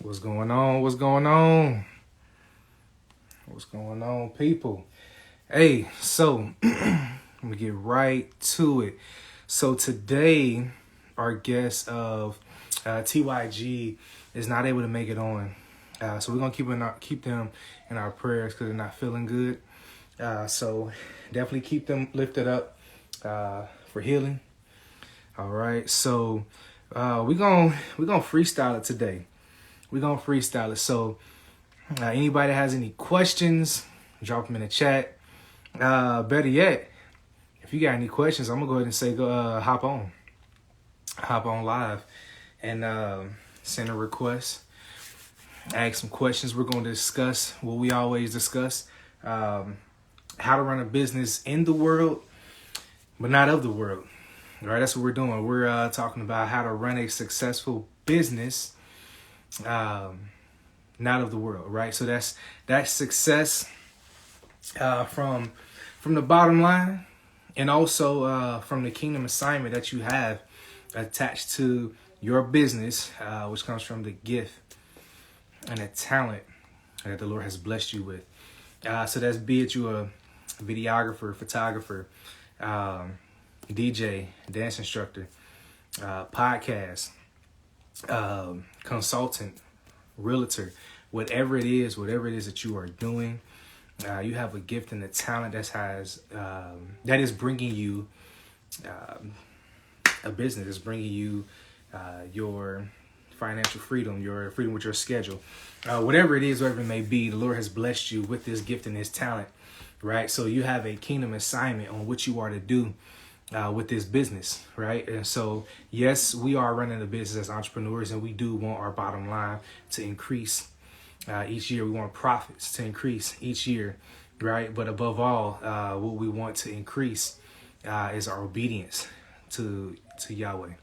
What's going on? What's going on? What's going on, people? Hey, so I'm gonna get right to it. So today, our guest of TYG is not able to make it on. So we're gonna keep them in our prayers because they're not feeling good. So definitely keep them lifted up for healing. All right. So we're gonna freestyle it today. We're going to freestyle it. So anybody that has any questions, drop them in the chat. Better yet, if you got any questions, I'm going to go ahead and say, hop on live and send a request. Ask some questions. We're going to discuss what we always discuss, how to run a business in the world, but not of the world. All right, that's what we're doing. We're talking about how to run a successful business, not of the world, right? So that's success from the bottom line, and also from the kingdom assignment that you have attached to your business, which comes from the gift and the talent that the Lord has blessed you with. So that's be it you a videographer, photographer, DJ, dance instructor, podcast, consultant, realtor, whatever it is that you are doing, you have a gift and a talent that is bringing you a business. It's bringing you your financial freedom, your freedom with your schedule, whatever it is, whatever it may be. The Lord has blessed you with this gift and this talent, right? So you have a kingdom assignment on what you are to do with this business, right? And so, yes, we are running a business as entrepreneurs, and we do want our bottom line to increase each year. We want profits to increase each year, right? But above all, what we want to increase is our obedience to Yahweh,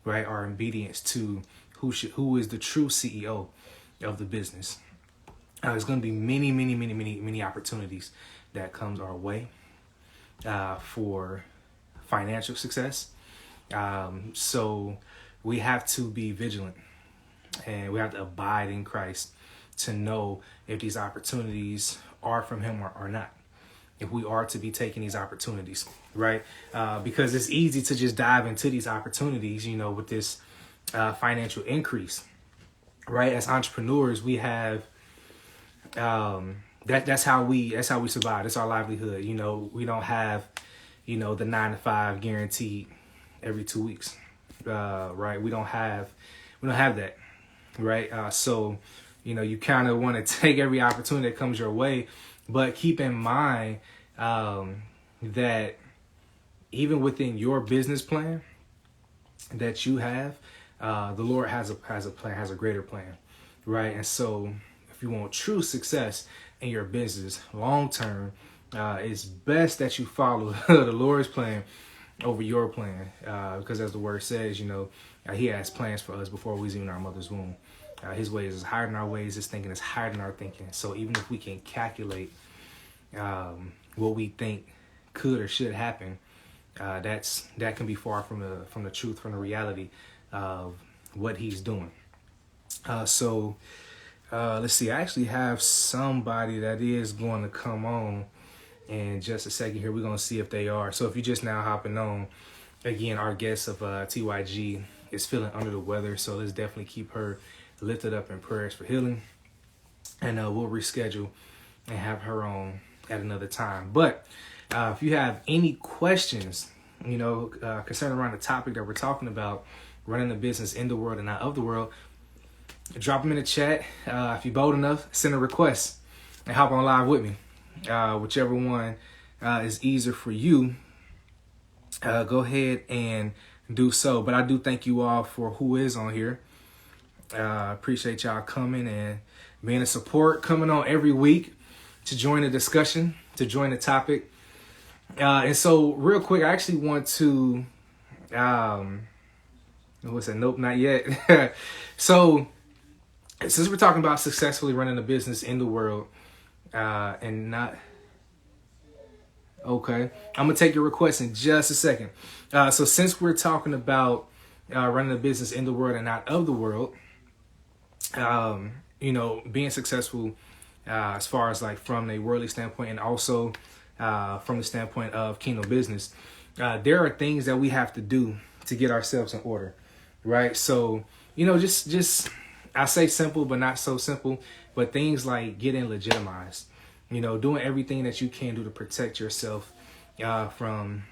right? Our obedience to who is the true CEO of the business. There's going to be many opportunities that comes our way for financial success. So we have to be vigilant, and we have to abide in Christ to know if these opportunities are from him or not, if we are to be taking these opportunities, right? Because it's easy to just dive into these opportunities, with this financial increase, right? As entrepreneurs, we have that's how we survive. That's our livelihood. We don't have the 9-to-5 guaranteed every 2 weeks, right? We don't have that, right? So, you kind of want to take every opportunity that comes your way, but keep in mind that even within your business plan that you have, the Lord has a plan, has a greater plan, right? And so, if you want true success in your business long term, it's best that you follow the Lord's plan over your plan, because as the word says, he has plans for us before we was even in our mother's womb. His ways is higher than our ways. His thinking is higher than our thinking. So even if we can calculate what we think could or should happen, that can be far from the truth, from the reality of what he's doing. So let's see. I actually have somebody that is going to come on in just a second here. We're going to see if they are. So if you're just now hopping on, again, our guest of TYG is feeling under the weather. So let's definitely keep her lifted up in prayers for healing. And we'll reschedule and have her on at another time. But if you have any questions, concerning around the topic that we're talking about, running a business in the world and not of the world, drop them in the chat. If you're bold enough, send a request and hop on live with me. Whichever one is easier for you, go ahead and do so. But I do thank you all for who is on here. Appreciate y'all coming and being a support, coming on every week to join the discussion, to join the topic. And so real quick, I actually want to, what's that? Nope, not yet. So since we're talking about successfully running a business in the world, and not, okay, I'm gonna take your request in just a second. So since we're talking about running a business in the world and not of the world, being successful as far as like from a worldly standpoint, and also from the standpoint of kingdom business, there are things that we have to do to get ourselves in order, right? So, just I say simple, but not so simple, but things like getting legitimized, doing everything that you can do to protect yourself from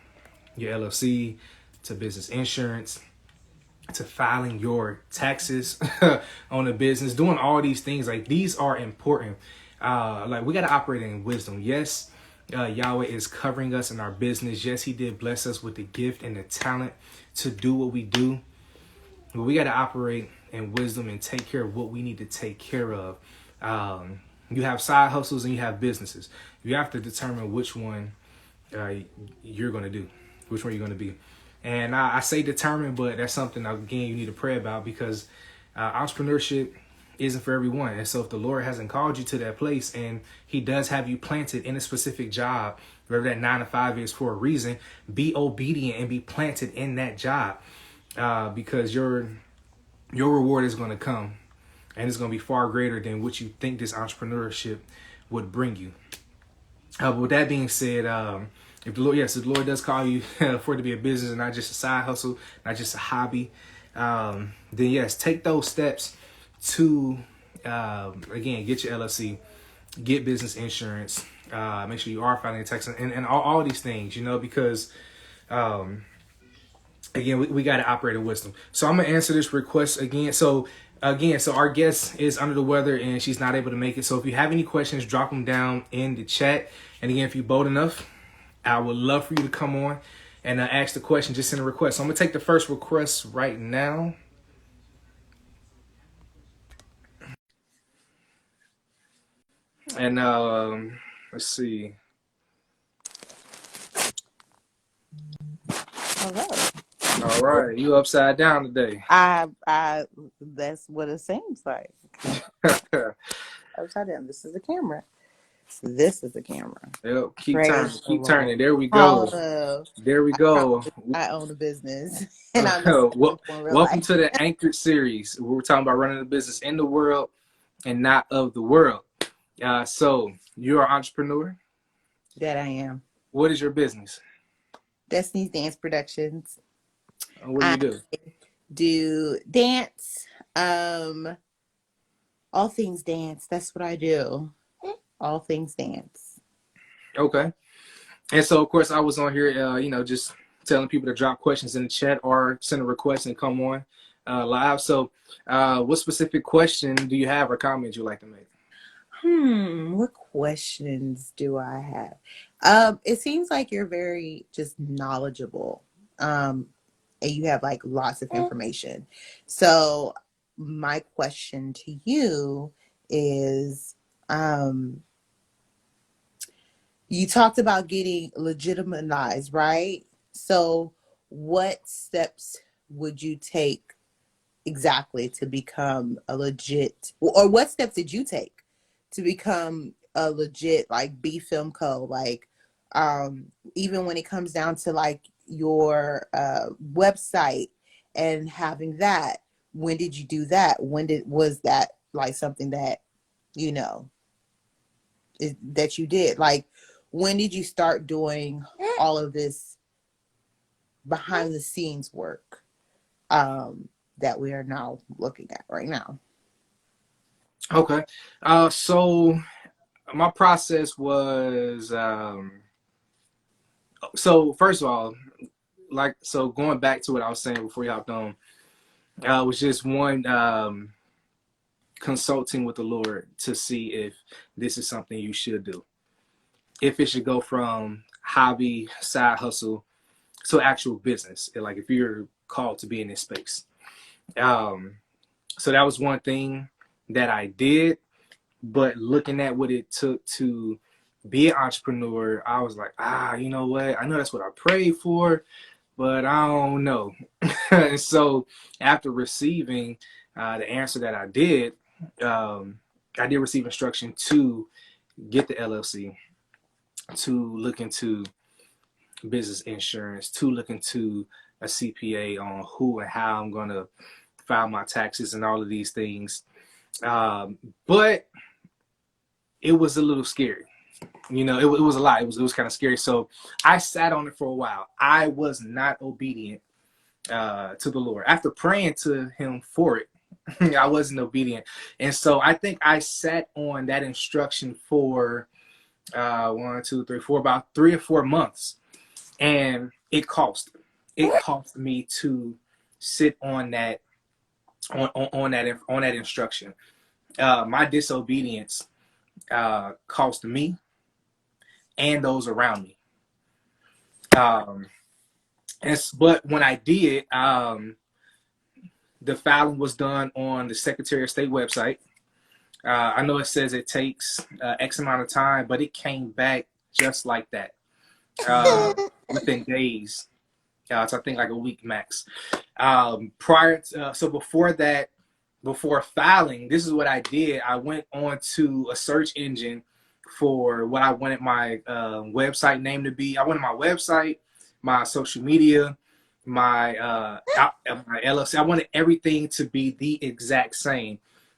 your LLC to business insurance to filing your taxes on a business, doing all these things. Like, these are important. Like, we got to operate in wisdom. Yes, Yahweh is covering us in our business. Yes, he did bless us with the gift and the talent to do what we do. But we got to operate in wisdom and take care of what we need to take care of. You have side hustles and you have businesses. You have to determine which one you're going to do, which one you're going to be. And I say determined, but that's something, again, you need to pray about, because entrepreneurship isn't for everyone. And so if the Lord hasn't called you to that place and he does have you planted in a specific job, wherever that 9 to 5 is, for a reason, be obedient and be planted in that job, because your reward is going to come, and it's going to be far greater than what you think this entrepreneurship would bring you. But with that being said, if the Lord does call you for it to be a business and not just a side hustle, not just a hobby, then yes, take those steps to, again, get your LLC, get business insurance, make sure you are filing your taxes, and all these things, because, again, we got to operate in wisdom. So I'm going to answer this request again. So our guest is under the weather and she's not able to make it. So if you have any questions, drop them down in the chat. And again, if you're bold enough, I would love for you to come on and ask the question. Just send a request. So I'm going to take the first request right now. And let's see. Hello. All right, you upside down today. That's what it seems like. Upside down. This is the camera. This is the camera. Yep, keep Praise turning, the turning. There we Lord. go. There we go. I own a business, and I'm just in real welcome life. to the Anchored series. We're talking about running a business in the world and not of the world. So you're an entrepreneur. That I am. What is your business? Destiny's Dance Productions. What do you do? Do dance, all things dance. That's what I do. All things dance. Okay. And so, of course, I was on here, just telling people to drop questions in the chat or send a request and come on live. So what specific question do you have or comment you'd like to make? What questions do I have? It seems like you're very just knowledgeable. And you have like lots of information. So my question to you is, you talked about getting legitimized, right? So what steps would you take exactly to become a legit, or what steps did you take to become a legit, like, B Film Co? Like, even when it comes down to like your website and having that, when did you do that? Was that like something that that you did? Like, when did you start doing all of this behind the scenes work that we are now looking at right now? Okay. So my process was, so first of all, going back to what I was saying before you hopped on, was just one, consulting with the Lord to see if this is something you should do. If it should go from hobby, side hustle to actual business, like if you're called to be in this space. So that was one thing that I did. But looking at what it took to be an entrepreneur, I was like, you know what? I know that's what I prayed for, but I don't know. And so after receiving the answer that I did receive instruction to get the LLC, to look into business insurance, to look into a CPA on who and how I'm going to file my taxes and all of these things. But it was a little scary. It was a lot. It was kind of scary. So I sat on it for a while. I was not obedient to the Lord. After praying to Him for it, I wasn't obedient. And so I think I sat on that instruction for one, two, three, four, about 3 or 4 months. And it cost me to sit on that on that instruction. My disobedience cost me and those around me. Um, but when I did, the filing was done on the Secretary of State website. I know it says it takes X amount of time, but it came back just like that within days. So I think like a week max. So before that, before filing, this is what I did. I went on to a search engine for what I wanted my website name to be. I wanted my website, my social media, my LLC. I wanted everything to be the exact same.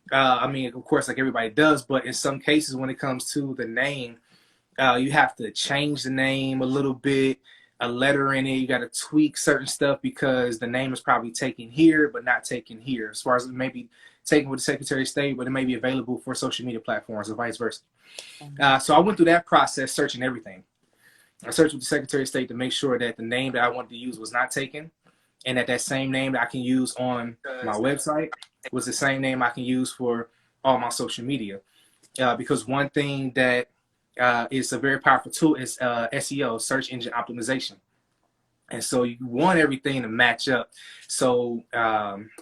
I mean, of course, like everybody does, but in some cases, when it comes to the name, you have to change the name a little bit, a letter in it. You got to tweak certain stuff because the name is probably taken here, but not taken here. As far as maybe taken with the Secretary of State, but it may be available for social media platforms or vice versa. So I went through that process, searching everything. I searched with the Secretary of State to make sure that the name that I wanted to use was not taken, and that same name that I can use on my website was the same name I can use for all my social media. Because one thing that is a very powerful tool is SEO, search engine optimization. And so you want everything to match up. So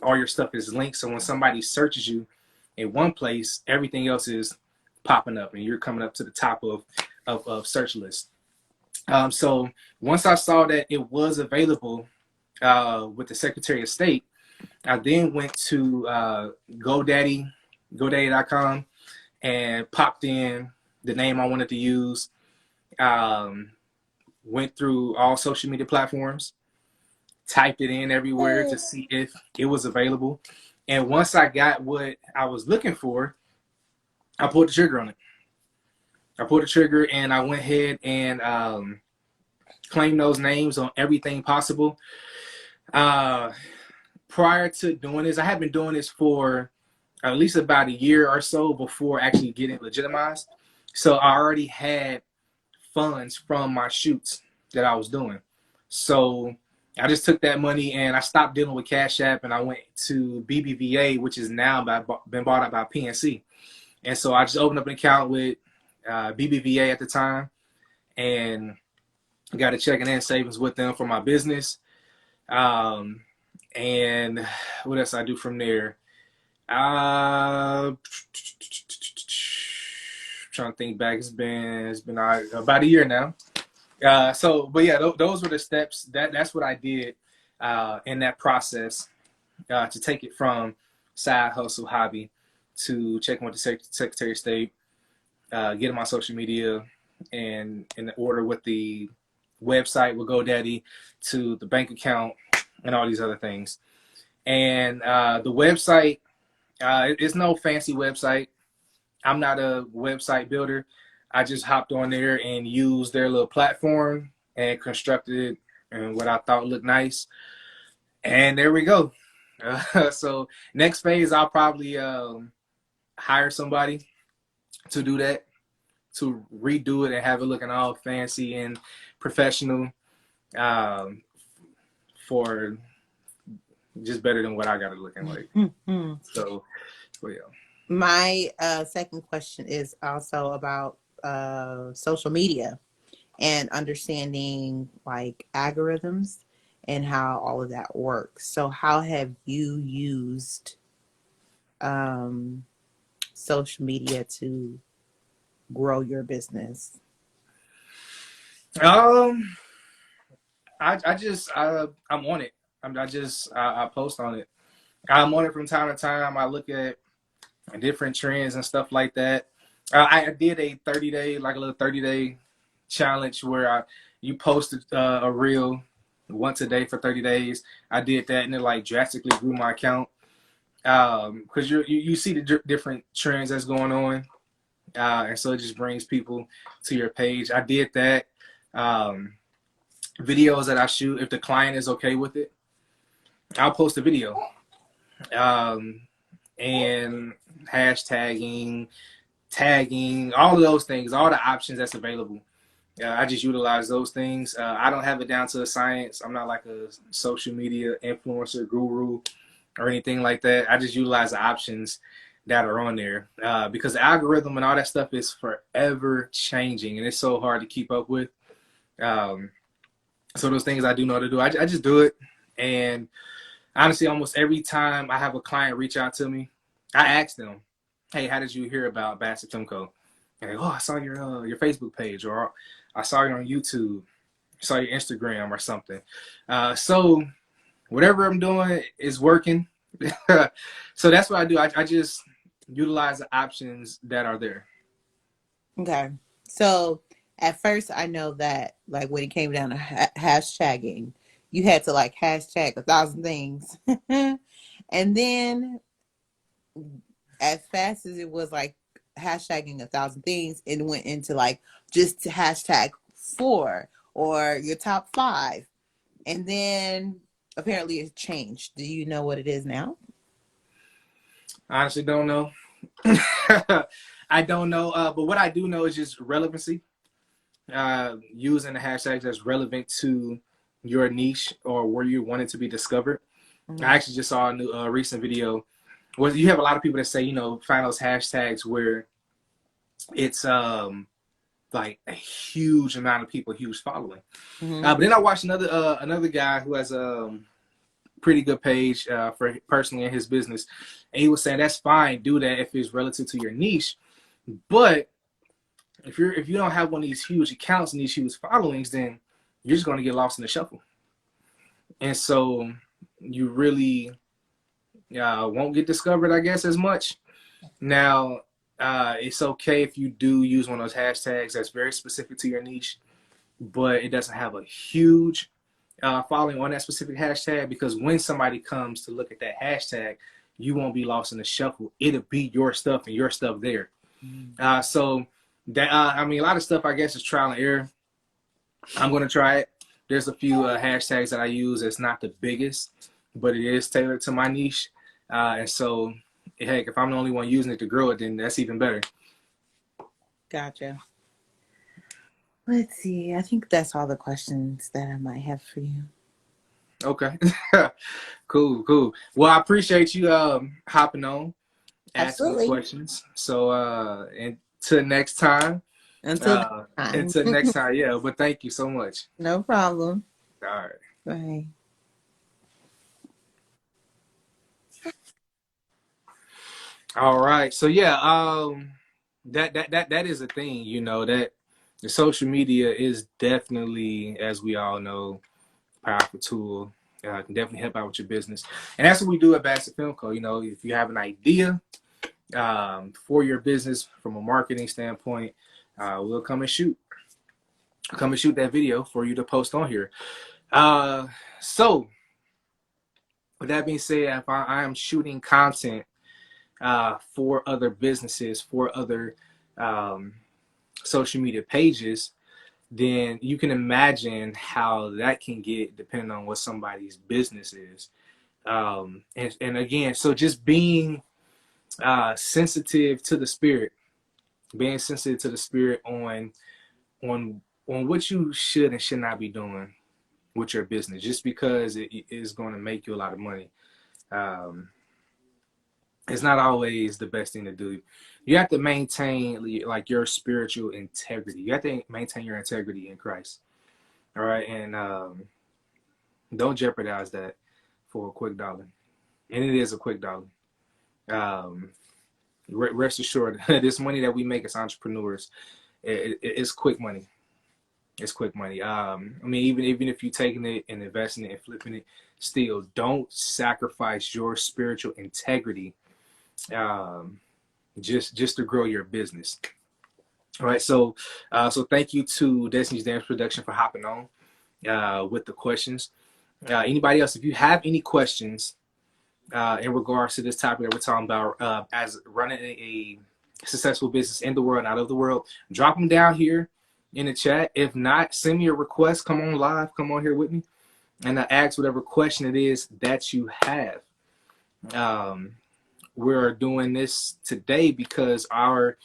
all your stuff is linked. So when somebody searches you in one place, everything else is popping up and you're coming up to the top of search lists. So once I saw that it was available with the Secretary of State, I then went to GoDaddy.com and popped in the name I wanted to use. Went through all social media platforms, typed it in everywhere to see if it was available. And once I got what I was looking for, I pulled the trigger on it. I pulled the trigger and I went ahead and claimed those names on everything possible. Prior to doing this, I had been doing this for at least about a year or so before actually getting legitimized. So I already had funds from my shoots that I was doing. So I just took that money and I stopped dealing with Cash App and I went to BBVA, which is now been bought out by PNC. And so I just opened up an account with BBVA at the time and got a checking and savings with them for my business. And what else I do from there? Trying to think back. It's been about a year now. But yeah, those were the steps. That's what I did in that process to take it from side hustle hobby to checking with the Secretary of State, getting my social media and in order with the website with GoDaddy to the bank account and all these other things. And the website, it's no fancy website. I'm not a website builder. I just hopped on there and used their little platform and constructed it and what I thought looked nice. And there we go. So next phase, I'll probably hire somebody to do that, to redo it and have it looking all fancy and professional for just better than what I got it looking like. Mm-hmm. So yeah. My second question is also about social media and understanding like algorithms and how all of that works. So how have you used social media to grow your business? I'm on it. I post on it. I'm on it from time to time. I look at different trends and stuff like that. I did a 30-day, like a little 30-day challenge where you posted a reel once a day for 30 days. I did that and it like drastically grew my account. because you see the different trends that's going on, and so it just brings people to your page. I did that. Videos that I shoot, if the client is okay with it, I'll post a video. And hashtagging, tagging, all of those things, all the options that's available. I just utilize those things. I don't have it down to a science. I'm not like a social media influencer guru or anything like that. I just utilize the options that are on there because the algorithm and all that stuff is forever changing, and it's so hard to keep up with. So those things I do know to do, I just do it. And honestly, almost every time I have a client reach out to me, I ask them, "Hey, how did you hear about Bassett Filmco?" And they go, "Oh, I saw your Facebook page, or I saw you on YouTube, saw your Instagram or something." So whatever I'm doing is working. So that's what I do. I just utilize the options that are there. Okay. So at first, I know that like when it came down to hashtagging, you had to like hashtag 1,000 things. And then as fast as it was like hashtagging 1,000 things, it went into like just to hashtag 4 or your top 5. And then apparently it's changed. Do you know what it is now? I honestly don't know. I don't know. But what I do know is just relevancy. Using the hashtags that's relevant to your niche or where you want it to be discovered. Mm-hmm. I actually just saw a recent video where you have a lot of people that say, find those hashtags where it's like a huge amount of people, huge following. Mm-hmm. But then I watched another guy who has a pretty good page for personally in his business, and he was saying that's fine, do that if it's relative to your niche, but if you don't have one of these huge accounts and these huge followings, then you're just going to get lost in the shuffle, and so you really won't get discovered, I guess, as much. Now, it's okay if you do use one of those hashtags that's very specific to your niche, but it doesn't have a huge following on that specific hashtag, because when somebody comes to look at that hashtag, you won't be lost in the shuffle. It'll be your stuff and your stuff there. So that a lot of stuff I guess is trial and error. I'm gonna try it. There's a few hashtags that I use. It's not the biggest, but it is tailored to my niche. And so, heck, if I'm the only one using it to grow it, then that's even better. Gotcha. Let's see. I think that's all the questions that I might have for you. Okay. Cool. Well, I appreciate you hopping on, asking me questions. So until next time. Until next time, yeah. But thank you so much. No problem. All right. Bye. All right. So yeah, that is a thing, that the social media is definitely, as we all know, a powerful tool. Can definitely help out with your business. And that's what we do at Bassett Filmco. If you have an idea for your business from a marketing standpoint, we'll come and shoot that video for you to post on here. So with that being said, if I am shooting content for other businesses, for other social media pages, then you can imagine how that can get depending on what somebody's business is. And again, so just being sensitive to the spirit, on what you should and should not be doing with your business, just because it is going to make you a lot of money. It's not always the best thing to do. You have to maintain like your spiritual integrity. You have to maintain your integrity in Christ. All right. And don't jeopardize that for a quick dollar. And it is a quick dollar. Rest assured, this money that we make as entrepreneurs, it's quick money. It's quick money. Even if you're taking it and investing it and flipping it, still don't sacrifice your spiritual integrity just to grow your business. All right, so thank you to Destiny's Dance Production for hopping on with the questions. Anybody else, if you have any questions in regards to this topic that we're talking about, as running a successful business in the world and out of the world, drop them down here in the chat. If not, send me a request. Come on live. Come on here with me. And I ask whatever question it is that you have. We're doing this today because our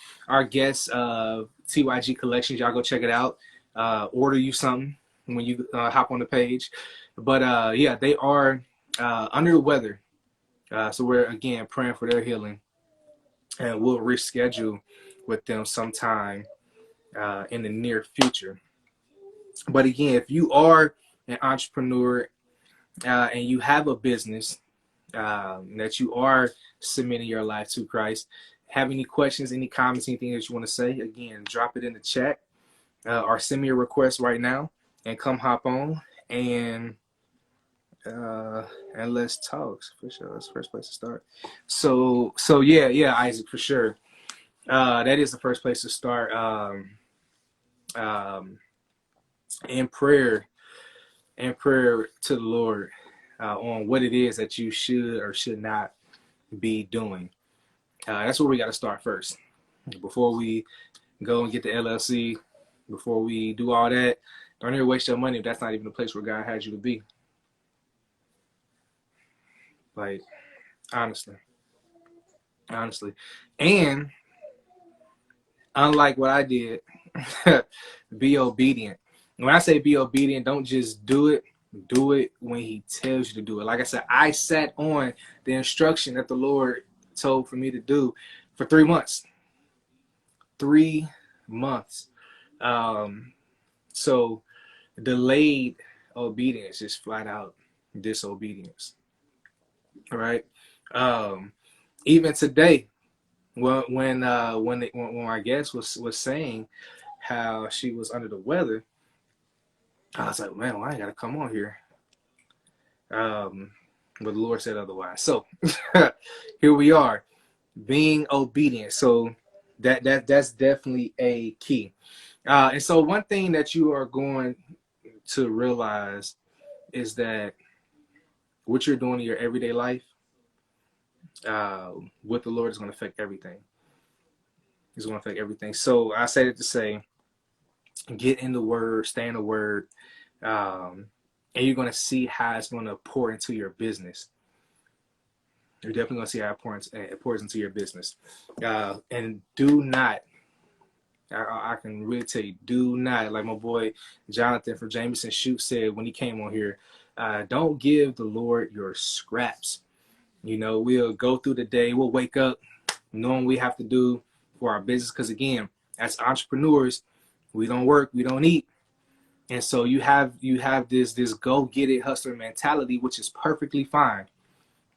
guests, TYG Collections, y'all go check it out. Order you something when you hop on the page. But yeah, they are under the weather. So we're, again, praying for their healing. And we'll reschedule with them sometime in the near future. But again, if you are an entrepreneur and you have a business that you are submitting your life to Christ, have any questions, any comments, anything that you want to say, again, drop it in the chat or send me a request right now and come hop on and let's talk. For sure, that's the first place to start. So yeah, Isaac, for sure. That is the first place to start. In prayer to the Lord on what it is that you should or should not be doing. That's where we got to start first. Before we go and get the LLC, before we do all that, don't ever waste your money if that's not even the place where God had you to be. Like, honestly. And unlike what I did, be obedient. When I say be obedient, don't just do it. Do it when he tells you to do it. Like I said, I sat on the instruction that the Lord told for me to do for 3 months. 3 months. So delayed obedience is flat out disobedience. All right. Even today, when my guest was saying how she was under the weather, I was like, man, well, I ain't gotta come on here. But the Lord said otherwise. So here we are, being obedient. So that's definitely a key. And so one thing that you are going to realize is that what you're doing in your everyday life with the Lord is going to affect everything. It's going to affect everything. So I say it to say, get in the Word, stay in the Word, and you're going to see how it's going to pour into your business. You're definitely going to see how it pours into your business. And do not, I can really tell you, do not, like my boy Jonathan from Jameson Shoot said when he came on here, don't give the Lord your scraps. You know, we'll go through the day, we'll wake up knowing we have to do for our business. Because again, as entrepreneurs, we don't work, we don't eat. And so you have this go get it hustler mentality, which is perfectly fine.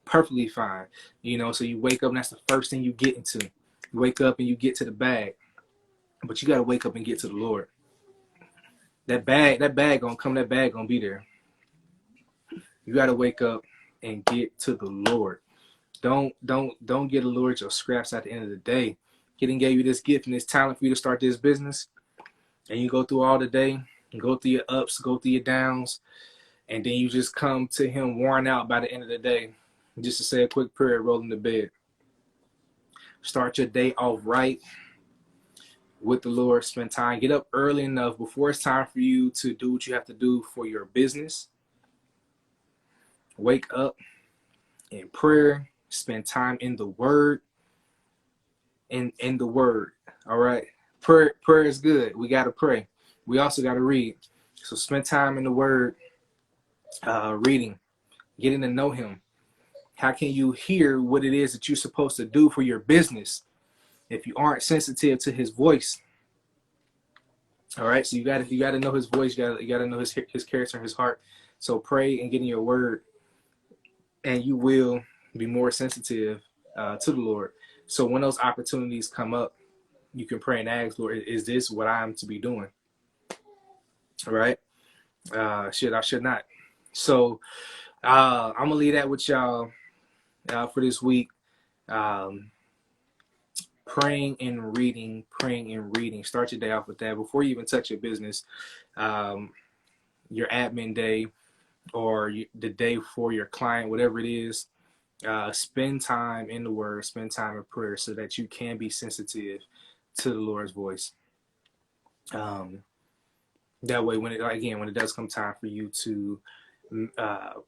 Perfectly fine. You know, so you wake up and that's the first thing you get into. You wake up and you get to the bag. But you gotta wake up and get to the Lord. That bag gonna come, that bag gonna be there. You gotta wake up and get to the Lord. Don't get the Lord your scraps at the end of the day. He didn't give you this gift and this talent for you to start this business. And you go through all the day, go through your ups, go through your downs, and then you just come to him worn out by the end of the day, just to say a quick prayer, roll into bed. Start your day off right with the Lord. Spend time. Get up early enough before it's time for you to do what you have to do for your business. Wake up in prayer. Spend time in the Word. In the Word. All right. Prayer is good. We got to pray. We also got to read. So spend time in the Word, reading, getting to know him. How can you hear what it is that you're supposed to do for your business if you aren't sensitive to his voice? All right, so you got to know his voice. You got to know his character and his heart. So pray and get in your Word, and you will be more sensitive to the Lord. So when those opportunities come up, you can pray and ask, Lord, is this what I'm to be doing? All right, should I should not? So I'm gonna leave that with y'all for this week. Praying and reading. Start your day off with that before you even touch your business. Your admin day or the day for your client, whatever it is, Spend time in the Word, spend time in prayer, so that you can be sensitive to the Lord's voice. That way, when it does come time for you to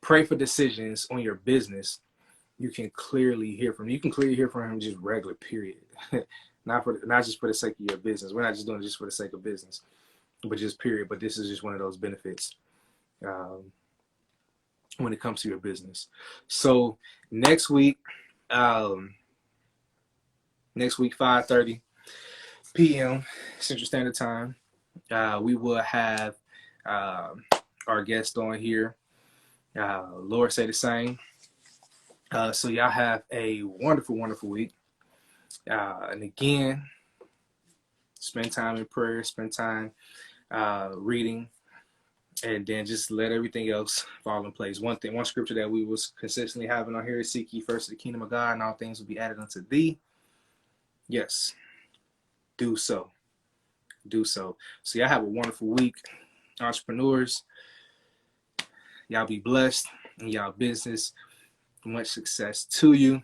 pray for decisions on your business, you can clearly hear from him. You can clearly hear from him just regular, period. Not just for the sake of your business. We're not just doing it just for the sake of business, but just period. But this is just one of those benefits when it comes to your business. So next week, 5:30 p.m. Central Standard Time, we will have our guest on here. Lord say the same. So y'all have a wonderful, wonderful week. And again, spend time in prayer, spend time reading, and then just let everything else fall in place. One scripture that we was consistently having on here is, seek ye first the kingdom of God, and all things will be added unto thee. Yes, do so. Do so. So y'all have a wonderful week, entrepreneurs. Y'all be blessed in y'all business. Much success to you.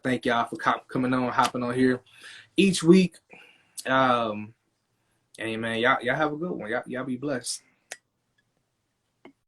Thank y'all for hopping on here each week. And man, y'all have a good one. Y'all be blessed.